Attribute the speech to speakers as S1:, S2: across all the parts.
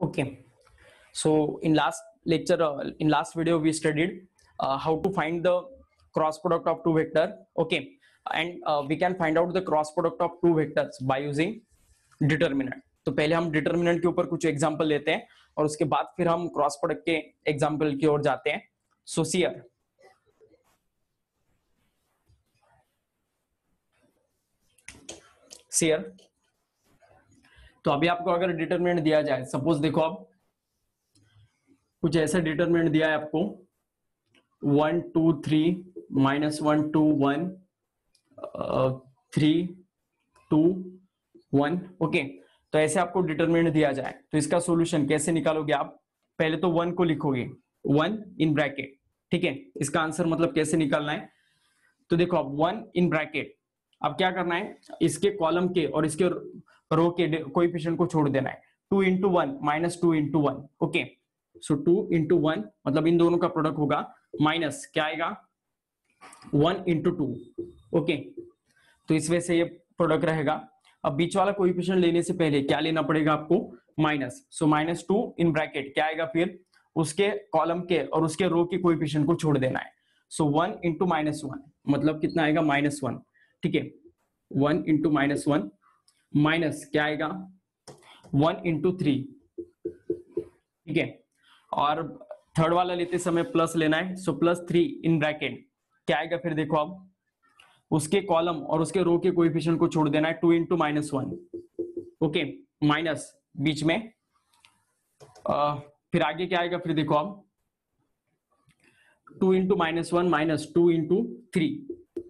S1: Okay, so in last lecture, in last video, we studied how to find the cross product of two vector. Okay, and we can find out the cross product of two vectors by using determinant. तो पहले हम determinant के ऊपर कुछ example लेते हैं और उसके बाद फिर हम क्रॉस प्रोडक्ट के एग्जांपल की ओर जाते हैं. सो सियर तो अभी आपको अगर डिटरमिनेंट दिया जाए, सपोज देखो अब कुछ ऐसा डिटरमिनेंट दिया है आपको 1 2 3 -1 2 1 3 2 1. ओके, तो ऐसे आपको डिटरमिनेंट दिया जाए तो इसका सॉल्यूशन कैसे निकालोगे आप? पहले तो 1 को लिखोगे 1 इन ब्रैकेट. ठीक है, इसका आंसर मतलब कैसे निकालना है? तो देखो अब 1 इन ब्रैकेट, अब क्या करना है, इसके कॉलम के और इसके रो के कोएफिशिएंट को छोड़ देना है. 2 इंटू 1 -2 इंटू 1. ओके, सो 2 इंटू 1 मतलब इन दोनों का प्रोडक्ट होगा माइनस क्या आएगा 1 इंटू 2. ओके, तो इस वजह से ये प्रोडक्ट रहेगा. अब बीच वाला कोएफिशिएंट लेने से पहले क्या लेना पड़ेगा आपको? माइनस. सो -2 इन ब्रैकेट क्या आएगा फिर उसके कॉलम के और उसके रो के कोएफिशिएंट को छोड़ देना है. सो 1 इंटू -1 मतलब कितना आएगा? -1. ठीक है, 1 इंटू -1 माइनस क्या आएगा 1 इंटू 3. ठीक है, और थर्ड वाला लेते समय प्लस लेना है. सो +3 इन ब्रैकेट क्या आएगा फिर देखो अब उसके कॉलम और उसके रो के कोएफिशिएंट को छोड़ देना है. 2 इंटू -1. ओके, माइनस बीच में फिर आगे क्या आएगा फिर देखो अब 2 इंटू -1 माइनस 2 इंटू 3.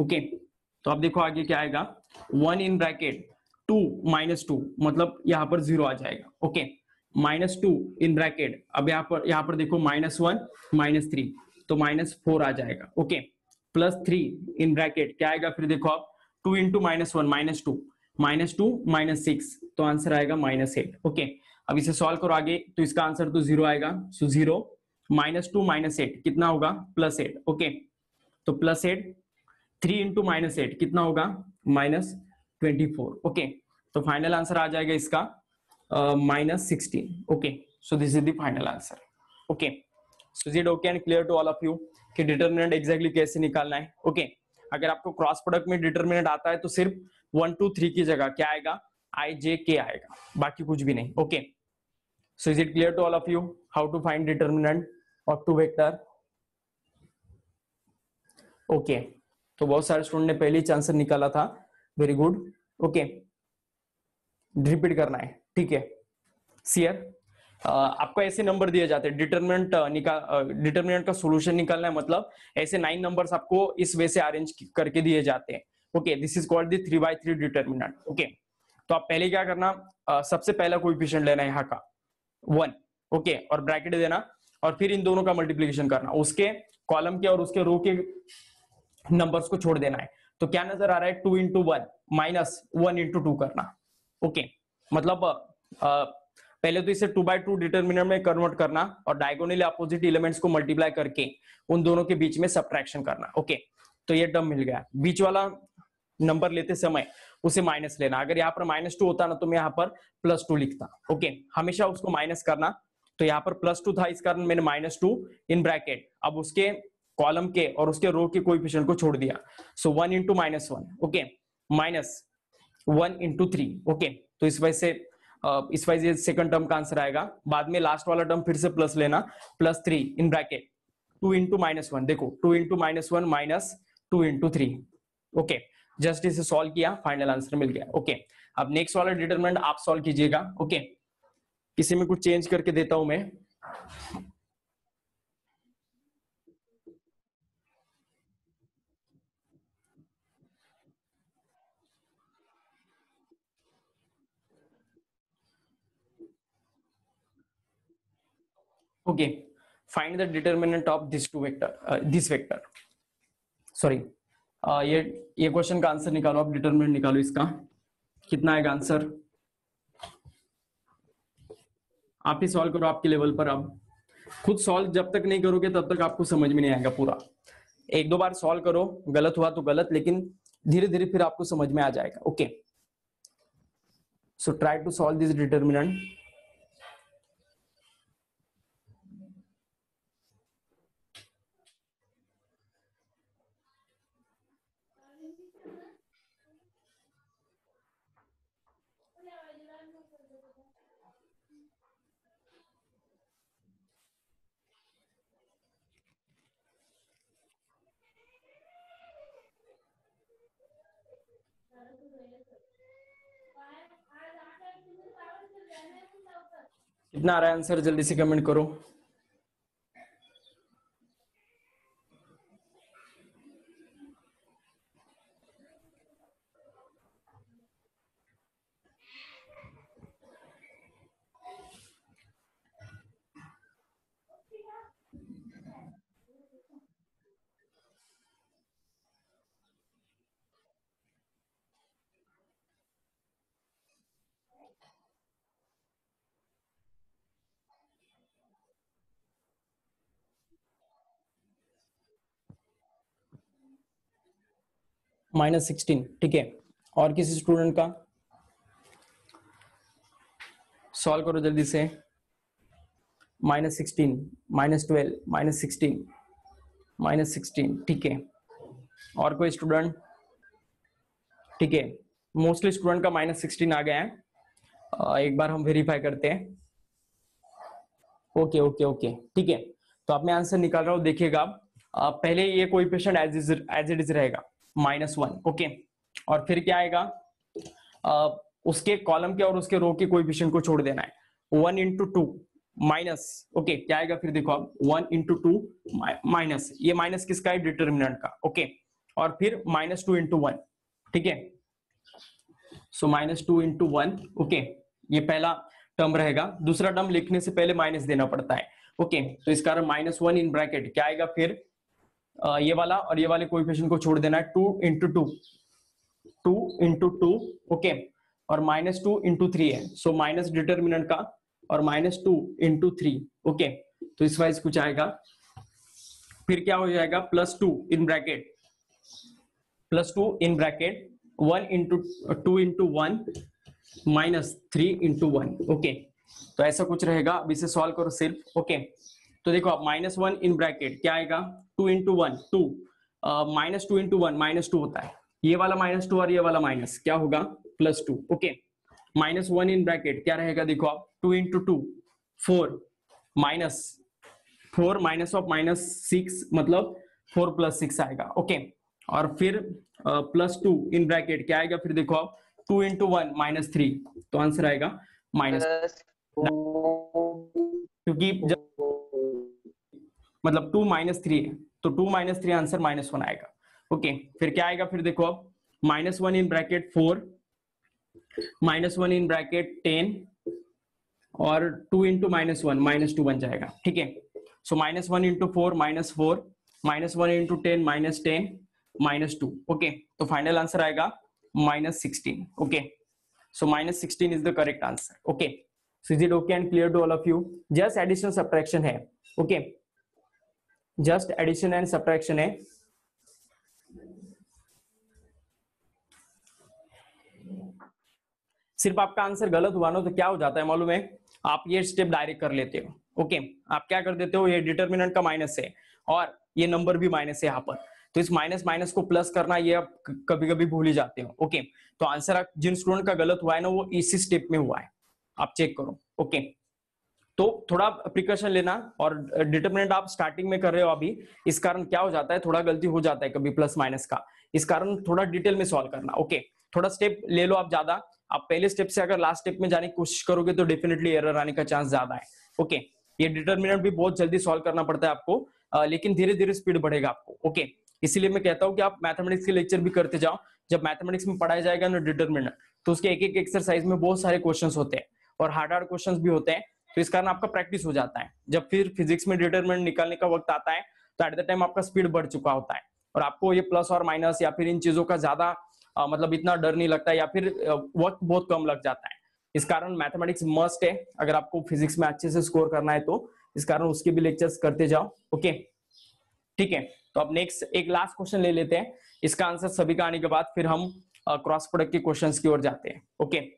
S1: ओके, तो अब देखो आगे क्या आएगा 1 इन ब्रैकेट 2 -2 मतलब यहां पर 0 आ जाएगा. ओके, -2 इन ब्रैकेट, अब यहां पर देखो -1 -3 तो -4 आ जाएगा. ओके, +3 इन ब्रैकेट क्या आएगा फिर देखो अब 2 इंटू -1 -2 -6 तो आंसर आएगा -8. ओके, अब इसे सॉल्व करो आगे तो इसका आंसर तो 0 आएगा. सो 0 -2 -8 कितना होगा? +8. ओके, तो +8 3 इंटू -8 कितना होगा? -24. ओके, तो फाइनल आंसर आ जाएगा इसका -16. Okay, so this is the final answer. Okay, so is it okay and clear to all of you कि डिटरमिनेंट एग्जैक्टली कैसे निकालना है? ओके, अगर आपको क्रॉस प्रोडक्ट में डिटरमिनेंट आता है तो सिर्फ 1 2 3 की जगह क्या आएगा? I J K आएगा, बाकी कुछ भी नहीं. Okay, so is it clear to all of you how to find determinant of two vector? Okay, तो बहुत सारे स्टूडेंट ने पहले ही आंसर निकाला था. Very good. ओके, रिपीट करना है. ठीक है, सियर आपको ऐसे नंबर दिए जाते हैं डिटरमिनेंट का सॉल्यूशन निकालना है मतलब ऐसे 9 नंबर्स आपको इस वे से अरेंज करके दिए जाते हैं. Okay, this is called the 3/3 determinant. Okay, तो आप पहले क्या करना, सबसे पहला कोएफिशिएंट लेना है यहाँ का 1. ओके, और ब्रैकेट देना और फिर इन दोनों का मल्टीप्लिकेशन करना, उसके कॉलम के और उसके रो के नंबर्स को छोड़ देना है. तो क्या नजर आ रहा है? 2 इंटू 1 माइनस 1 इंटू 2 करना. ओके, मतलब पहले तो इसे 2/2 डिटरमिनेंट में कन्वर्ट करना और डायगोनली अपोजिट एलिमेंट्स को मल्टीप्लाई करके उन दोनों के बीच में सब्ट्रैक्शन करना. ओके, तो ये टर्म मिल गया. बीच वाला नंबर लेते समय उसे माइनस लेना. अगर यहाँ पर -2 होता ना तो मैं यहाँ पर +2 लिखता. ओके, हमेशा उसको माइनस करना. तो यहाँ पर +2 था, इस कारण मैंने -2 इन ब्रैकेट अब उसके कॉलम के और उसके रो के कोएफिशिएंट को छोड़ दिया. सो 1 इंटू -1. Okay, -1 into 3. ओके, तो इस वजह से सेकंड टर्म का आंसर आएगा. बाद में लास्ट वाला टर्म फिर से प्लस लेना, +3 इन ब्रैकेट 2 इंटू -1. देखो 2 into -1 minus 2 into 3. Okay, just इसे सॉल्व किया, फाइनल आंसर मिल गया. ओके, अब नेक्स्ट वाला डिटरमिनेंट आप सॉल्व कीजिएगा. ओके, किसी में कुछ चेंज करके देता हूं मैं. Okay, find the determinant of this vector. Sorry, ये क्वेश्चन का आंसर निकालो, आप डिटरमिनेंट निकालो इसका. कितना आएगा आंसर? आप ही सॉल्व करो आपके लेवल पर. अब खुद सॉल्व जब तक नहीं करोगे तब तक आपको समझ में नहीं आएगा पूरा. 1-2 बार सॉल्व करो, गलत हुआ तो गलत, लेकिन धीरे धीरे फिर आपको समझ में आ जाएगा. Okay, so try to solve this determinant. कितना आ रहा है आंसर, जल्दी से कमेंट करो। -16, ठीक है। और किसी स्टूडेंट का सॉल्व करो जल्दी से। -16, -12, -16, -16, ठीक है। और कोई स्टूडेंट? ठीक है, मोस्टली स्टूडेंट का -16 आ गया है। एक बार हम वेरीफाई करते हैं। ओके ओके ओके, ठीक है। तो अब मैं आंसर निकाल रहा हूँ, देखिएगा आप। पहले ये कोएफिशिएंट एज इट इज रहेगा, -1, ओके। और फिर क्या आएगा, उसके कॉलम के और उसके रो के कोएफिशिएंट को छोड़ देना है। 1 इंटू 2 माइनस, ओके, क्या आएगा फिर देखो आप, 1 इंटू 2 माइनस, ये माइनस किसका है, डिटर्मिनेंट का, ओके। और फिर -2 इंटू 1, ठीक है। सो -2 इंटू 1, ओके, ये पहला टर्म रहेगा। दूसरा टर्म लिखने से पहले माइनस देना पड़ता है, ओके। तो इस कारण -1 इन ब्रैकेट क्या आएगा फिर, ये वाला और ये वाले कोएफिशिएंट को छोड़ देना है, 2 इंटू 2, 2 इंटू 2, ओके। और -2 इंटू 3 है, सो माइनस डिटर्मिनेंट का और -2 इंटू 3, ओके। तो इस वाइज कुछ आएगा। फिर क्या हो जाएगा, +2 in bracket, +2 in bracket 1 into 2 into 1 -3 into 1, okay. तो ऐसा कुछ रहेगा। अब इसे सॉल्व करो सिर्फ, ओके। तो देखो आप, -1 इन ब्रैकेट क्या आएगा, 2 इंटू 1 2, -2 इंटू 1 -2 होता है, ये वाला -2 और ये वाला माइनस क्या होगा, +2, ओके। -1 इन ब्रैकेट क्या रहेगा, देखो आप, 2 इंटू 2 4, माइनस 4 माइनस ऑफ -6 मतलब 4 + 6 आएगा, ओके। और फिर +2 इन ब्रैकेट क्या आएगा फिर देखो आप, 2 इंटू 1 -3, तो आंसर आएगा माइनस, क्योंकि जब मतलब 2 -3 है, तो 2 -3 आंसर -1 आएगा, ओके। फिर क्या आएगा फिर देखो अब, -1 इन ब्रैकेट 4, -1 इन ब्रैकेट 10, और 2 इंटू -1 -2 बन जाएगा, ठीक है। So -1 into 4 -4, -1 into 10 -10, -2, okay. तो फाइनल आंसर आएगा -16, okay. So -16 is the correct answer, okay. So is it okay and clear to all of you? Just addition subtraction है, okay, just addition and subtraction है। सिर्फ आपका answer गलत हुआ ना तो क्या हो जाता है मालूम है, आप ये स्टेप डायरेक्ट कर लेते हो, ओके। आप क्या कर देते हो, ये डिटर्मिनेंट का माइनस है और ये नंबर भी माइनस है यहाँ पर, तो इस माइनस माइनस को प्लस करना ये आप कभी कभी भूल ही जाते हो, ओके। तो आंसर जिन स्टूडेंट का गलत हुआ है ना वो इसी स्टेप में हुआ है, आप चेक करो, ओके। तो थोड़ा प्रिकॉशन लेना, और डिटर्मिनेंट आप स्टार्टिंग में कर रहे हो अभी, इस कारण क्या हो जाता है, थोड़ा गलती हो जाता है कभी प्लस माइनस का, इस कारण थोड़ा डिटेल में सॉल्व करना, ओके। थोड़ा स्टेप ले लो आप ज्यादा, आप पहले स्टेप से अगर लास्ट स्टेप में जाने की कोशिश करोगे तो डेफिनेटली एरर आने का चांस ज्यादा है, ओके। ये डिटर्मिनेंट भी बहुत जल्दी सॉल्व करना पड़ता है आपको, लेकिन धीरे धीरे स्पीड बढ़ेगा आपको, ओके। इसीलिए मैं कहता हूँ कि आप मैथमेटिक्स के लेक्चर भी करते जाओ। जब मैथमेटिक्स में पढ़ाया जाएगा ना डिटर्मिनेंट, तो उसके एक एक एक्सरसाइज में बहुत सारे क्वेश्चंस होते हैं और हार्ड हार्ड क्वेश्चंस भी होते हैं, तो इस कारण आपका प्रैक्टिस हो जाता है। जब फिर फिजिक्स में डिटरमिनेंट निकालने का वक्त आता है तो एट द टाइम आपका स्पीड बढ़ चुका होता है और आपको ये प्लस और माइनस या फिर इन चीजों का ज्यादा मतलब इतना डर नहीं लगता है, या फिर वक्त बहुत कम लग जाता है। इस कारण मैथमेटिक्स मस्ट है अगर आपको फिजिक्स में अच्छे से स्कोर करना है तो, इस कारण उसके भी लेक्चर्स करते जाओ, ओके, ठीक है। तो अब नेक्स्ट एक लास्ट क्वेश्चन ले लेते हैं, इसका आंसर सभी का आने के बाद फिर हम क्रॉस प्रोडक्ट के क्वेश्चंस की ओर जाते हैं, ओके।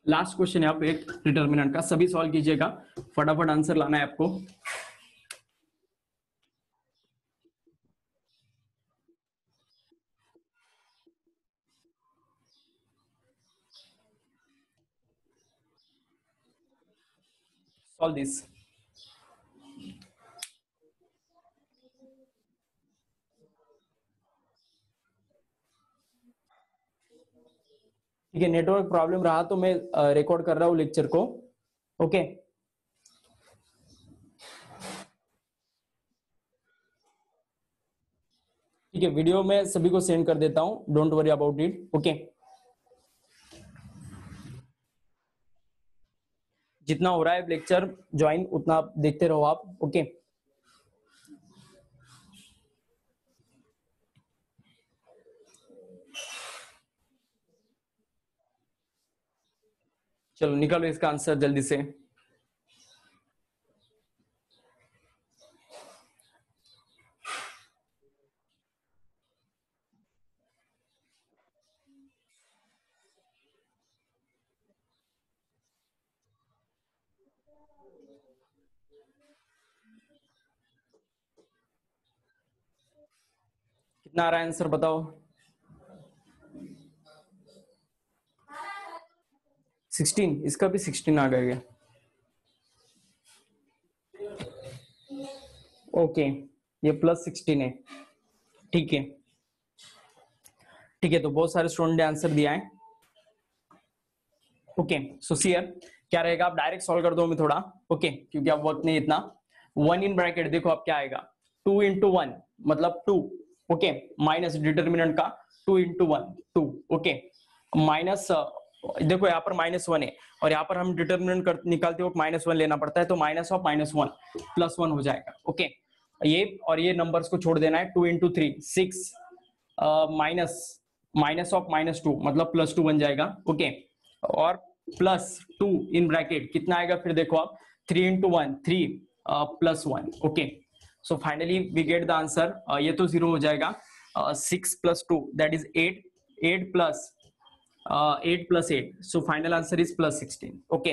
S1: लास्ट क्वेश्चन है आप एक डिटर्मिनेंट का, सभी सॉल्व कीजिएगा, फटाफट आंसर लाना है आपको। Solve this. ठीक है, नेटवर्क प्रॉब्लम रहा तो मैं रिकॉर्ड कर रहा हूँ लेक्चर को। ओके, ठीक है, वीडियो में सभी को सेंड कर देता हूँ, don't worry about it. Okay, जितना हो रहा है लेक्चर ज्वाइन उतना देखते रहो आप। ओके, चलो निकालो इसका आंसर जल्दी से। कितना आ रहा है आंसर बताओ। 16, इसका भी 16 आ गया। ओके, ये +16 है। ठीक है, ठीक है, तो बहुत सारे स्टूडेंट ने आंसर दिया है। ओके, सो सियर क्या रहेगा, आप डायरेक्ट सॉल्व कर दो मैं थोड़ा। ओके, क्योंकि अब वक्त नहीं इतना। 1 इन ब्रैकेट देखो आप क्या आएगा, 2 × 1 मतलब 2। ओके, माइनस डिटर्मिनेंट का 2 × 1 2। ओके, माइनस देखो यहाँ पर -1 है और यहाँ पर हम डिटर्मिनेंट निकालते वक्त -1 लेना पड़ता है, तो माइनस ऑफ -1 +1 हो जाएगा। ओके, ये और ये नंबर्स को छोड़ देना है। 2 × 3 6 माइनस ऑफ -2 मतलब +2 बन जाएगा। ओके, और +2 इन ब्रैकेट कितना आएगा फिर देखो आप, 3 × 1 3 +1। Okay, so finally we get the answer. ये तो 0 हो जाएगा। 6 + 2 that is 8 8 + 8, so final answer is +16. Okay,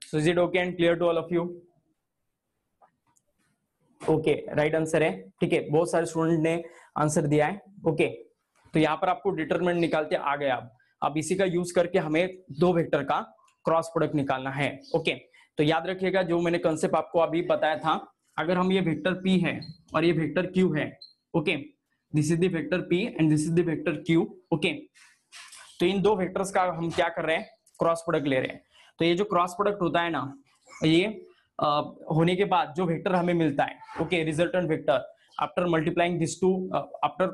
S1: so is it okay and clear to all of you? Okay, right answer है। ठीक है, बहुत सारे स्टूडेंट ने आंसर दिया है। ओके, तो यहाँ पर आपको डिटरमिनेंट निकालते आ गए। अब इसी का यूज करके हमें दो वेक्टर का क्रॉस प्रोडक्ट निकालना है। ओके, तो याद रखिएगा जो मैंने कंसेप्ट आपको अभी बताया था, अगर हम ये वेक्टर P है और ये वेक्टर Q है, okay, this is the vector P and this is the vector Q। Okay, तो इन दो वेक्टर्स का हम क्या कर रहे हैं, क्रॉस प्रोडक्ट ले रहे हैं। तो ये जो क्रॉस प्रोडक्ट होता है ना, ये होने के बाद जो वेक्टर हमें मिलता है, okay, resultant vector after multiplying this two, after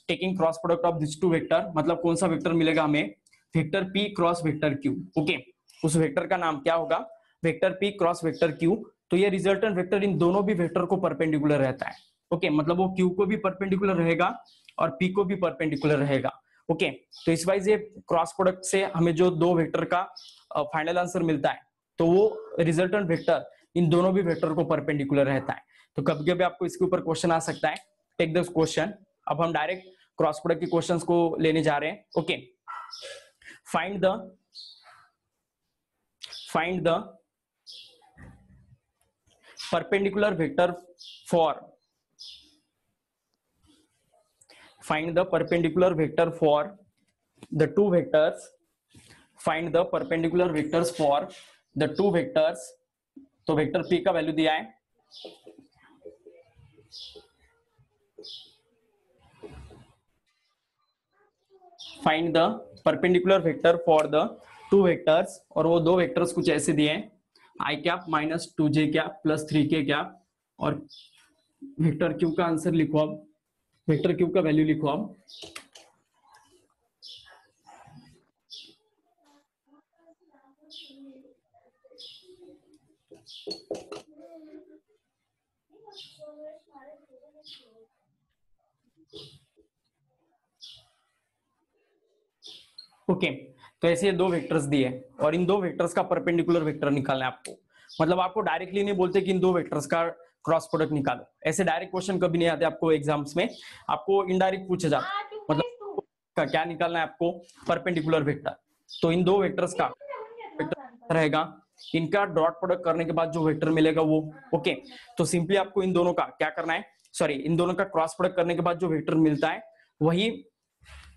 S1: taking cross product of this two vector, मतलब कौन सा वेक्टर मिलेगा हमें, vector P cross vector Q। Okay, उस वेक्टर का नाम क्या होगा, vector P cross vector Q। तो ये रिजल्टेंट वेक्टर इन दोनों भी वेक्टर को परपेंडिकुलर रहता है। ओके, मतलब वो Q को भी परपेंडिकुलर रहेगा और P को भी परपेंडिकुलर रहेगा। ओके, तो इस वाइज ये क्रॉस प्रोडक्ट से हमें जो दो वेक्टर का फाइनल आंसर मिलता है, तो वो रिजल्टेंट वेक्टर इन दोनों भी वेक्टर को परपेंडिकुलर रहता है। तो कभी कभी आपको इसके ऊपर क्वेश्चन आ सकता है, टेक दिस क्वेश्चन। अब हम डायरेक्ट क्रॉस प्रोडक्ट के क्वेश्चंस को लेने जा रहे हैं। Okay, find the perpendicular vector for, find the perpendicular vector for the two vectors, find the perpendicular vectors for the two vectors। तो वेक्टर P का वैल्यू दिया है, find the perpendicular vector for the two vectors, और वो दो vectors कुछ ऐसे दिए हैं, i cap -2j cap +3k cap, और वेक्टर Q का आंसर लिखो अब, वेक्टर Q का वैल्यू लिखो अब। ओके, तो ऐसे दो वेक्टर्स दिए और इन दो वेक्टर्स का परपेंडिकुलर वेक्टर निकालना है आपको। मतलब आपको डायरेक्टली नहीं बोलते कि इन दो वेक्टर्स का क्रॉस प्रोडक्ट निकालो, ऐसे डायरेक्ट क्वेश्चन कभी नहीं आते आपको एग्जाम्स में, आपको इनडायरेक्ट पूछा जाता है। मतलब क्या निकालना है आपको, परपेंडिकुलर वेक्टर। तो इन दो वेक्टर्स का वेक्टर रहेगा, इनका डॉट प्रोडक्ट करने के बाद जो वेक्टर मिलेगा वो। ओके, तो सिंपली आपको इन दोनों का क्या करना है, सॉरी, इन दोनों का क्रॉस प्रोडक्ट करने के बाद जो वेक्टर मिलता है वही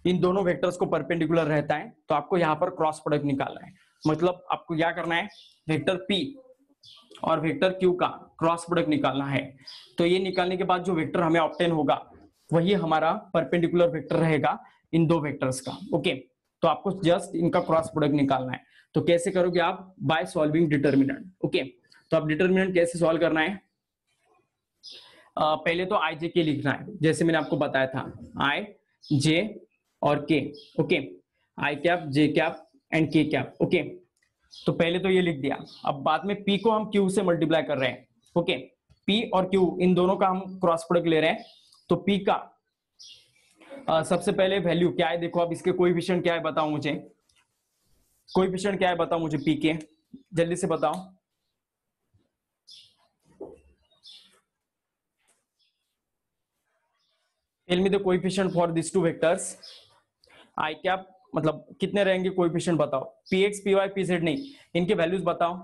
S1: इन दोनों वेक्टर्स को परपेंडिकुलर रहता है। तो आपको यहाँ पर क्रॉस प्रोडक्ट निकालना है। मतलब आपको क्या करना है, वेक्टर P और वेक्टर Q का क्रॉस प्रोडक्ट निकालना है। तो ये निकालने के बाद जो वेक्टर हमें ऑब्टेन होगा वही हमारा परपेंडिकुलर वेक्टर रहेगा इन दो वेक्टर्स का। ओके, तो आपको जस्ट इनका क्रॉस प्रोडक्ट निकालना है। तो कैसे करोगे आप? By solving determinant. ओके, तो अब डिटर्मिनेंट कैसे सॉल्व करना है? पहले तो आई जे के लिखना है, जैसे मैंने आपको बताया था, आई जे और के। Okay, I cap, J cap and के कैप। ओके, तो पहले तो ये लिख दिया। अब बाद में पी को हम क्यू से मल्टीप्लाई कर रहे हैं। ओके, पी और क्यू इन दोनों का हम क्रॉस प्रोडक्ट ले रहे हैं। तो पी का सबसे पहले वैल्यू क्या है? देखो अब इसके कोएफिशिएंट क्या है बताओ मुझे, कोएफिशिएंट क्या है बताओ मुझे पी के, जल्दी से बताओ। Tell me the coefficient for this two vectors. I cap मतलब कितने रहेंगे कोएफिशिएंट बताओ? P X, P Y, P Z नहीं, इनके वैल्यूज बताओ,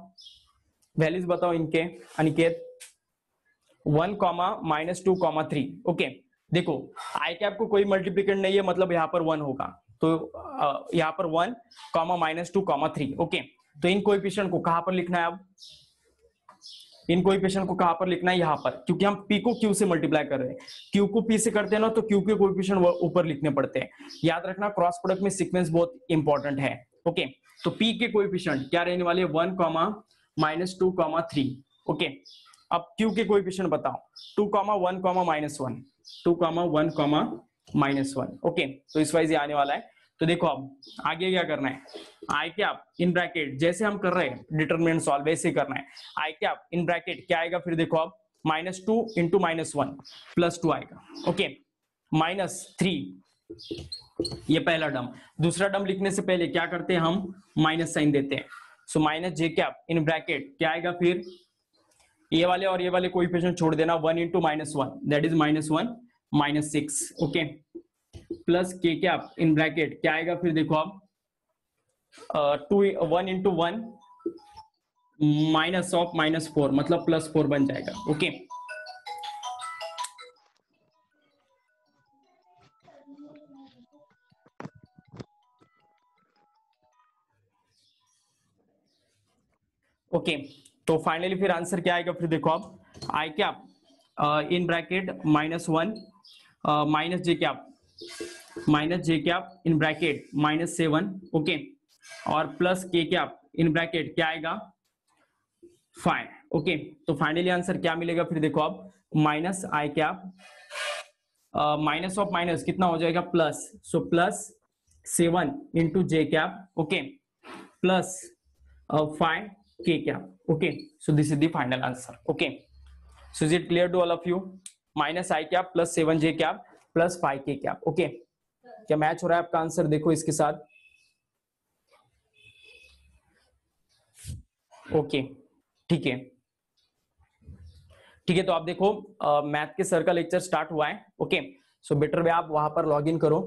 S1: वैल्यूज बताओ इनके अनिकेत। 1, -2, 3। ओके, देखो आई कैप को कोई मल्टीप्लिकेंट नहीं है, मतलब यहाँ पर 1 होगा, तो यहाँ पर 1, -2, 3। ओके, तो इन कोएफिशिएंट को कहां पर लिखना है? अब इन कोएफिशिएंट को कहां पर लिखना है? यहाँ पर, क्योंकि हम पी को क्यू से मल्टीप्लाई कर रहे हैं। क्यू को पी से करते हैं ना, तो क्यू के कोएफिशिएंट ऊपर लिखने पड़ते हैं। याद रखना, क्रॉस प्रोडक्ट में सीक्वेंस बहुत इंपॉर्टेंट है। ओके, तो पी के कोएफिशिएंट क्या रहने वाले? 1, -2, 3। ओके, अब क्यू के कोएफिशिएंट बताओ। 2, 1, -1, 2, 1, -1। ओके, तो इस वाइज ये आने वाला है। तो देखो अब आगे क्या करना है? आई कैप इन ब्रैकेट, जैसे हम कर रहे हैं डिटरमिनेंट सॉल्व वैसे ही करना है। आई कैप इन ब्रैकेट क्या आएगा फिर? देखो अब -2 × -1 +2 आएगा। ओके, -3 ये पहला टर्म। दूसरा टर्म लिखने से पहले क्या करते हैं? हम माइनस साइन देते हैं। So minus J cap in bracket क्या आएगा फिर? ये वाले और ये वाले कोएफिशिएंट छोड़ देना, 1 × -1 दैट इज -1, -6। ओके, प्लस के कैप इन ब्रैकेट क्या आएगा फिर? देखो अब 1 × 1 -4 मतलब +4 बन जाएगा। ओके, ओके, तो फाइनली फिर आंसर क्या आएगा फिर? देखो अब I cap in bracket -1 -J cap in bracket -7। Okay, और प्लस के कैप इन ब्रैकेट क्या आएगा? 5। ओके, तो फाइनली आंसर क्या मिलेगा फिर? देखो अब minus I cap, minus of minus कितना हो जाएगा? Plus, so +7 × J cap. Okay, plus 5 k cap। Okay, so this is the final answer। Okay, so is it clear to all of you? -i cap plus 7 j cap plus 5 k cap। Okay, क्या match हो रहा है आपका answer? देखो इसके साथ। Okay, ठीक है, ठीक है। तो आप देखो मैथ के सर का लेक्चर स्टार्ट हुआ है। ओके, सो बेटर वे आप वहां पर लॉग इन करो।